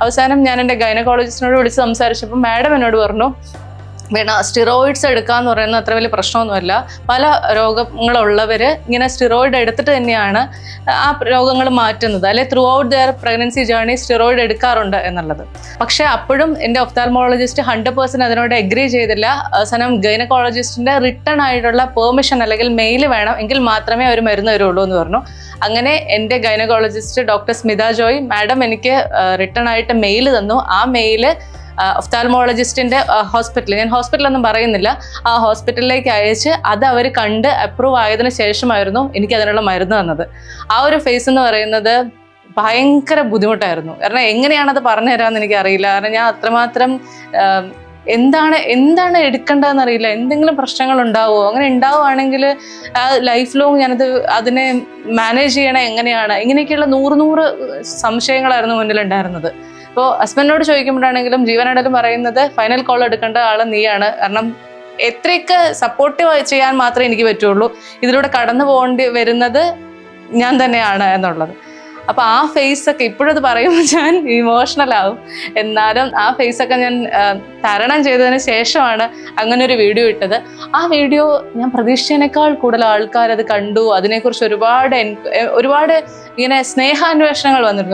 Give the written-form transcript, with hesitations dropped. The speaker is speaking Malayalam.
അവസാനം ഞാൻ എൻ്റെ ഗൈനക്കോളജിസ്റ്റിനോട് വിളിച്ച് സംസാരിച്ചപ്പോൾ മാഡം എന്നോട് പറഞ്ഞു, വേണം സ്റ്റിറോയിഡ്സ് എടുക്കാന്ന് പറയുന്നത് അത്ര വലിയ പ്രശ്നമൊന്നുമല്ല. പല രോഗങ്ങളുള്ളവർ ഇങ്ങനെ സ്റ്റിറോയിഡ് എടുത്തിട്ട് തന്നെയാണ് ആ രോഗങ്ങൾ മാറ്റുന്നത്, അല്ലെ throughout their pregnancy journey steroid എടുക്കാറുണ്ട് എന്നുള്ളത്. പക്ഷെ അപ്പോഴും എൻ്റെ ഒഫ്താൽമോളജിസ്റ്റ് 100% അതിനോട് എഗ്രി ചെയ്തില്ല. അവസാനം ഗൈനക്കോളജിസ്റ്റിൻ്റെ റിട്ടേൺ ആയിട്ടുള്ള പെർമിഷൻ അല്ലെങ്കിൽ മെയിൽ വേണം, എങ്കിൽ മാത്രമേ അവർ മരുന്ന് തരുള്ളൂ എന്ന് പറഞ്ഞു. അങ്ങനെ എൻ്റെ gynaecologist doctor Smitha Joy madam എനിക്ക് റിട്ടേൺ ആയിട്ട് മെയിൽ തന്നു. ആ മെയില് ഒഫ്താൽമോളജിസ്റ്റിൻ്റെ ഹോസ്പിറ്റൽ, ഞാൻ ഹോസ്പിറ്റലൊന്നും പറയുന്നില്ല, ആ ഹോസ്പിറ്റലിലേക്ക് അയച്ച് അത് അവർ കണ്ട് അപ്രൂവ് ആയതിനു ശേഷമായിരുന്നു എനിക്ക് അതിനുള്ള മരുന്ന് തന്നത്. ആ ഒരു ഫേസ് എന്ന് പറയുന്നത് ഭയങ്കര ബുദ്ധിമുട്ടായിരുന്നു. കാരണം എങ്ങനെയാണത് പറഞ്ഞു തരാമെന്ന് എനിക്കറിയില്ല. കാരണം ഞാൻ അത്രമാത്രം എന്താണ് എടുക്കേണ്ടതെന്ന് അറിയില്ല. എന്തെങ്കിലും പ്രശ്നങ്ങൾ ഉണ്ടാവുമോ, അങ്ങനെ ഉണ്ടാവുകയാണെങ്കിൽ ലൈഫ് ലോങ് അതിനെ മാനേജ് ചെയ്യണേ എങ്ങനെയാണ്, ഇങ്ങനെയൊക്കെയുള്ള 100 സംശയങ്ങളായിരുന്നു മുന്നിലുണ്ടായിരുന്നത്. ഇപ്പോൾ ഹസ്ബൻഡിനോട് ചോദിക്കുമ്പോഴാണെങ്കിലും ജീവനാണെങ്കിലും പറയുന്നത് ഫൈനൽ കോൾ എടുക്കേണ്ട ആൾ നീയാണ്, കാരണം എത്രയൊക്കെ സപ്പോർട്ടീവ് ചെയ്യാൻ മാത്രമേ എനിക്ക് പറ്റുള്ളൂ, ഇതിലൂടെ കടന്നു പോകേണ്ടി വരുന്നത് ഞാൻ തന്നെയാണ് എന്നുള്ളത്. അപ്പോൾ ആ ഫേസൊക്കെ ഇപ്പോഴത് പറയുമ്പോൾ ഞാൻ ഇമോഷണൽ ആവും. എന്നാലും ആ ഫേസൊക്കെ ഞാൻ തരണം ചെയ്തതിന് ശേഷമാണ് അങ്ങനെ ഒരു വീഡിയോ ഇട്ടത്. ആ വീഡിയോ ഞാൻ പ്രതീക്ഷിച്ചതിനേക്കാൾ കൂടുതൽ ആൾക്കാരത് കണ്ടു. അതിനെക്കുറിച്ച് ഒരുപാട് ഇങ്ങനെ സ്നേഹാന്വേഷണങ്ങൾ വന്നിരുന്നു.